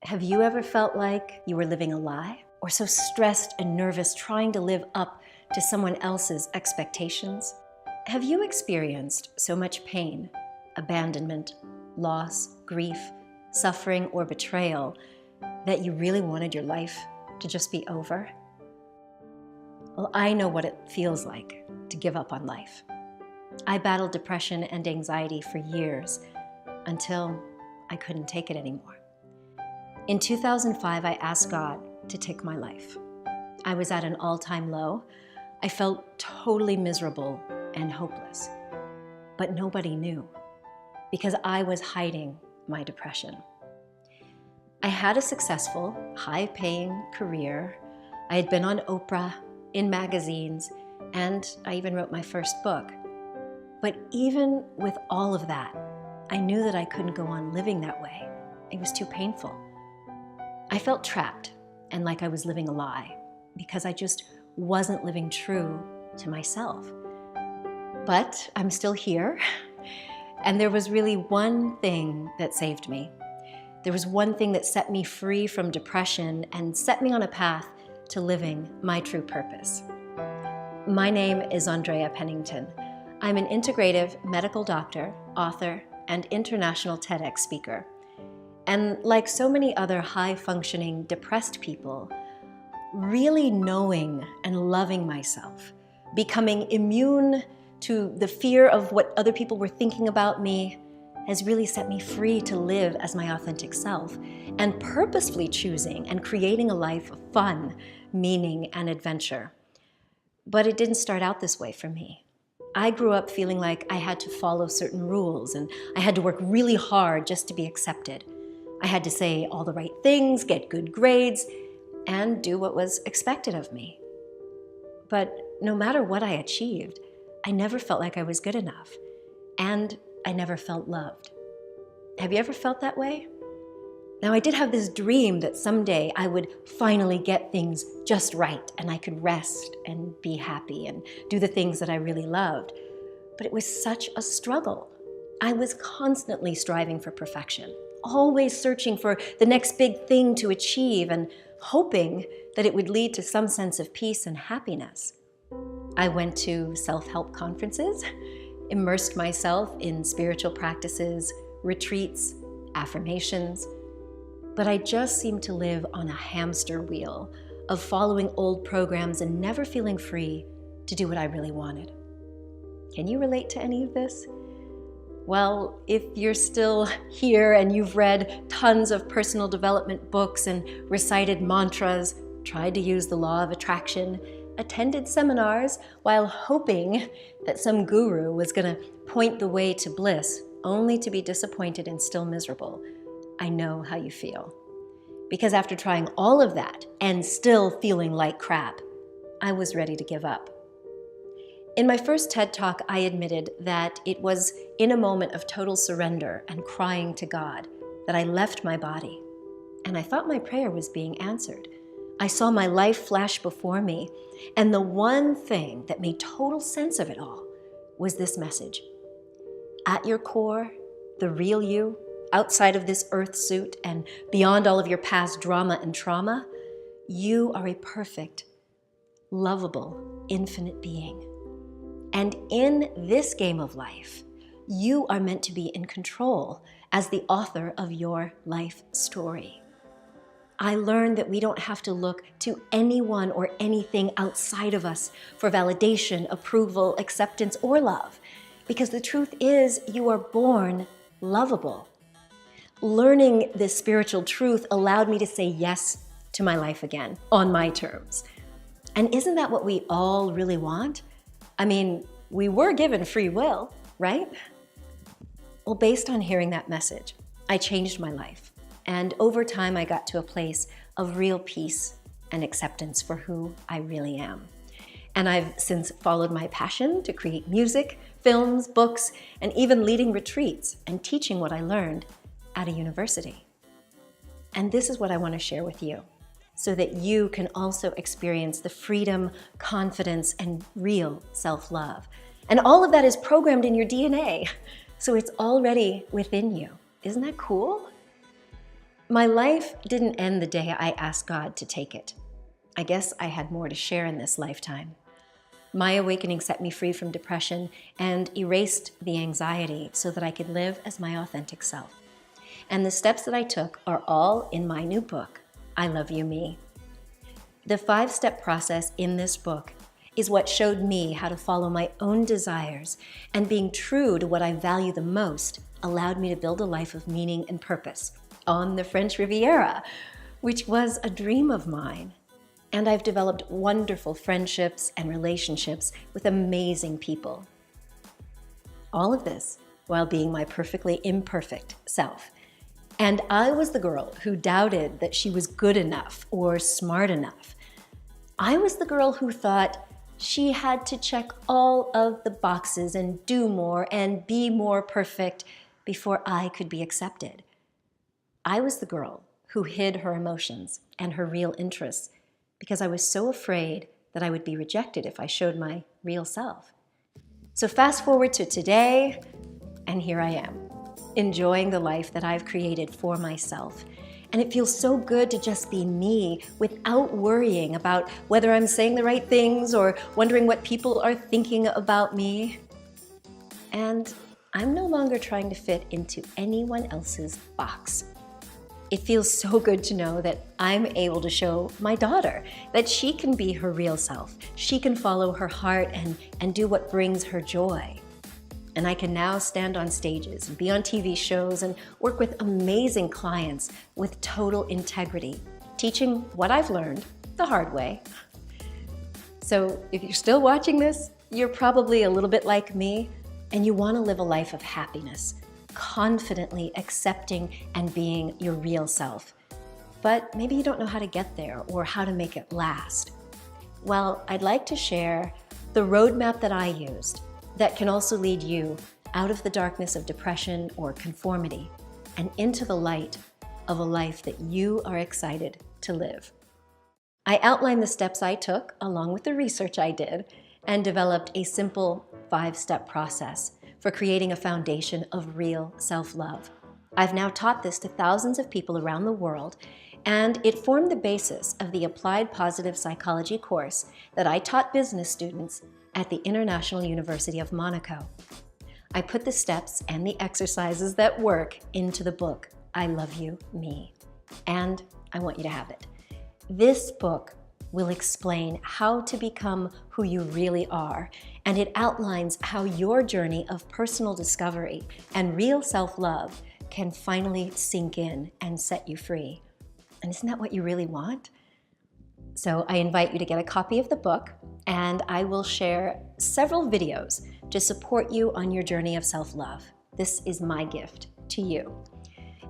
Have you ever felt like you were living a lie? Or so stressed and nervous trying to live up to someone else's expectations? Have you experienced so much pain, abandonment, loss, grief, suffering, or betrayal that you really wanted your life to just be over? Well, I know what it feels like to give up on life. I battled depression and anxiety for years until I couldn't take it anymore. In 2005, I asked God to take my life. I was at an all-time low. I felt totally miserable and hopeless, but nobody knew because I was hiding my depression. I had a successful, high-paying career. I had been on Oprah, in magazines, and I even wrote my first book. But even with all of that, I knew that I couldn't go on living that way. It was too painful. I felt trapped and like I was living a lie because I just wasn't living true to myself. But I'm still here, and there was really one thing that saved me. There was one thing that set me free from depression and set me on a path to living my true purpose. My name is Andrea Pennington. I'm an integrative medical doctor, author, and international TEDx speaker. And like so many other high-functioning, depressed people, really knowing and loving myself, becoming immune to the fear of what other people were thinking about me, has really set me free to live as my authentic self and purposefully choosing and creating a life of fun, meaning, and adventure. But it didn't start out this way for me. I grew up feeling like I had to follow certain rules and I had to work really hard just to be accepted. I had to say all the right things, get good grades, and do what was expected of me. But no matter what I achieved, I never felt like I was good enough, and I never felt loved. Have you ever felt that way? Now, I did have this dream that someday I would finally get things just right and I could rest and be happy and do the things that I really loved. But it was such a struggle. I was constantly striving for perfection, always searching for the next big thing to achieve and hoping that it would lead to some sense of peace and happiness. I went to self-help conferences, immersed myself in spiritual practices, retreats, affirmations, but I just seemed to live on a hamster wheel of following old programs and never feeling free to do what I really wanted. Can you relate to any of this? Well, if you're still here and you've read tons of personal development books and recited mantras, tried to use the law of attraction, attended seminars while hoping that some guru was going to point the way to bliss, only to be disappointed and still miserable, I know how you feel. Because after trying all of that and still feeling like crap, I was ready to give up. In my first TED Talk, I admitted that it was in a moment of total surrender and crying to God that I left my body. And I thought my prayer was being answered. I saw my life flash before me, and the one thing that made total sense of it all was this message. At your core, the real you, outside of this earth suit and beyond all of your past drama and trauma, you are a perfect, lovable, infinite being. And in this game of life, you are meant to be in control as the author of your life story. I learned that we don't have to look to anyone or anything outside of us for validation, approval, acceptance, or love, because the truth is you are born lovable. Learning this spiritual truth allowed me to say yes to my life again, on my terms. And isn't that what we all really want? I mean, we were given free will, right? Well, based on hearing that message, I changed my life. And over time, I got to a place of real peace and acceptance for who I really am. And I've since followed my passion to create music, films, books, and even leading retreats and teaching what I learned at a university. And this is what I want to share with you so that you can also experience the freedom, confidence, and real self-love. And all of that is programmed in your DNA, so it's already within you. Isn't that cool? My life didn't end the day I asked God to take it. I guess I had more to share in this lifetime. My awakening set me free from depression and erased the anxiety so that I could live as my authentic self. And the steps that I took are all in my new book, I Love You Me. The 5-step process in this book is what showed me how to follow my own desires, and being true to what I value the most allowed me to build a life of meaning and purpose on the French Riviera, which was a dream of mine. And I've developed wonderful friendships and relationships with amazing people. All of this while being my perfectly imperfect self. And I was the girl who doubted that she was good enough or smart enough. I was the girl who thought she had to check all of the boxes and do more and be more perfect before I could be accepted. I was the girl who hid her emotions and her real interests because I was so afraid that I would be rejected if I showed my real self. So fast forward to today, and here I am, enjoying the life that I've created for myself. And it feels so good to just be me without worrying about whether I'm saying the right things or wondering what people are thinking about me. And I'm no longer trying to fit into anyone else's box. It feels so good to know that I'm able to show my daughter that she can be her real self. She can follow her heart and do what brings her joy. And I can now stand on stages and be on TV shows and work with amazing clients with total integrity, teaching what I've learned the hard way. So if you're still watching this, you're probably a little bit like me, and you want to live a life of happiness, confidently accepting and being your real self. But maybe you don't know how to get there or how to make it last. Well, I'd like to share the roadmap that I used that can also lead you out of the darkness of depression or conformity and into the light of a life that you are excited to live. I outlined the steps I took along with the research I did and developed a simple 5-step process for creating a foundation of real self-love. I've now taught this to thousands of people around the world, and it formed the basis of the Applied Positive Psychology course that I taught business students at the International University of Monaco. I put the steps and the exercises that work into the book, I Love You Me, and I want you to have it. This book will explain how to become who you really are, and it outlines how your journey of personal discovery and real self-love can finally sink in and set you free. And isn't that what you really want? So I invite you to get a copy of the book, and I will share several videos to support you on your journey of self-love. This is my gift to you.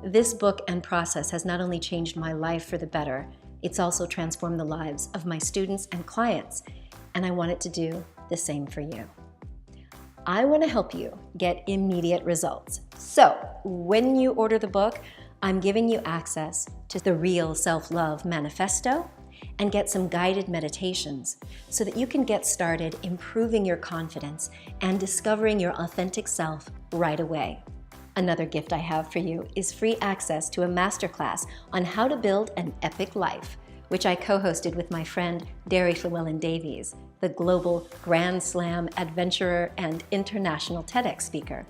This book and process has not only changed my life for the better, it's also transformed the lives of my students and clients, and I want it to do the same for you. I want to help you get immediate results. So when you order the book, I'm giving you access to the Real Self-Love Manifesto and get some guided meditations so that you can get started improving your confidence and discovering your authentic self right away. Another gift I have for you is free access to a masterclass on how to build an epic life, which I co-hosted with my friend Derry Llewellyn-Davies, the global Grand Slam adventurer and international TEDx speaker.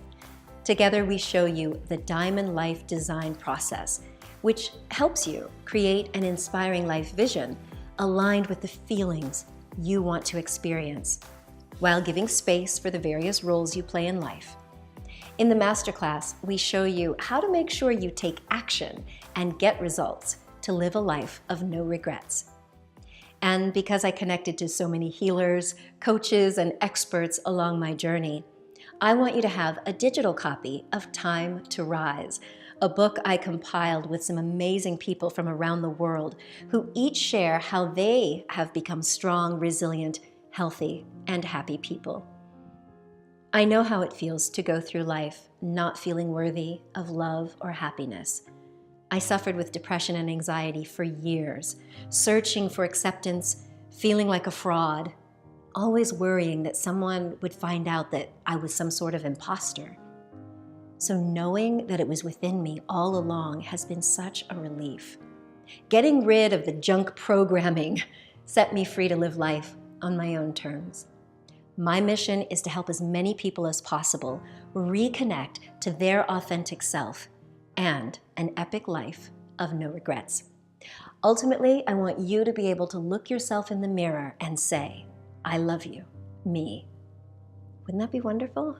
Together we show you the Diamond Life Design process, which helps you create an inspiring life vision aligned with the feelings you want to experience, while giving space for the various roles you play in life. In the masterclass, we show you how to make sure you take action and get results to live a life of no regrets. And because I connected to so many healers, coaches, and experts along my journey, I want you to have a digital copy of Time to Rise, a book I compiled with some amazing people from around the world who each share how they have become strong, resilient, healthy, and happy people. I know how it feels to go through life not feeling worthy of love or happiness. I suffered with depression and anxiety for years, searching for acceptance, feeling like a fraud, always worrying that someone would find out that I was some sort of imposter. So knowing that it was within me all along has been such a relief. Getting rid of the junk programming set me free to live life on my own terms. My mission is to help as many people as possible reconnect to their authentic self and an epic life of no regrets. Ultimately, I want you to be able to look yourself in the mirror and say, I love you, me. Wouldn't that be wonderful?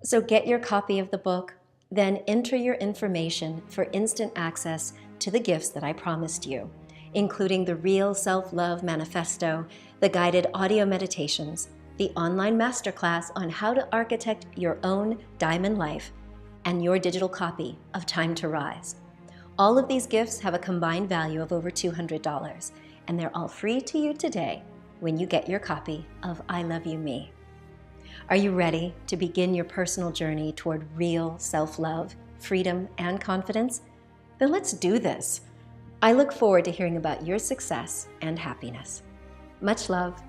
So get your copy of the book, then enter your information for instant access to the gifts that I promised you, including the Real Self-Love Manifesto, the guided audio meditations, the online masterclass on how to architect your own diamond life, and your digital copy of Time to Rise. All of these gifts have a combined value of over $200, and they're all free to you today when you get your copy of I Love You, Me. Are you ready to begin your personal journey toward real self-love, freedom, and confidence? Then let's do this. I look forward to hearing about your success and happiness. Much love.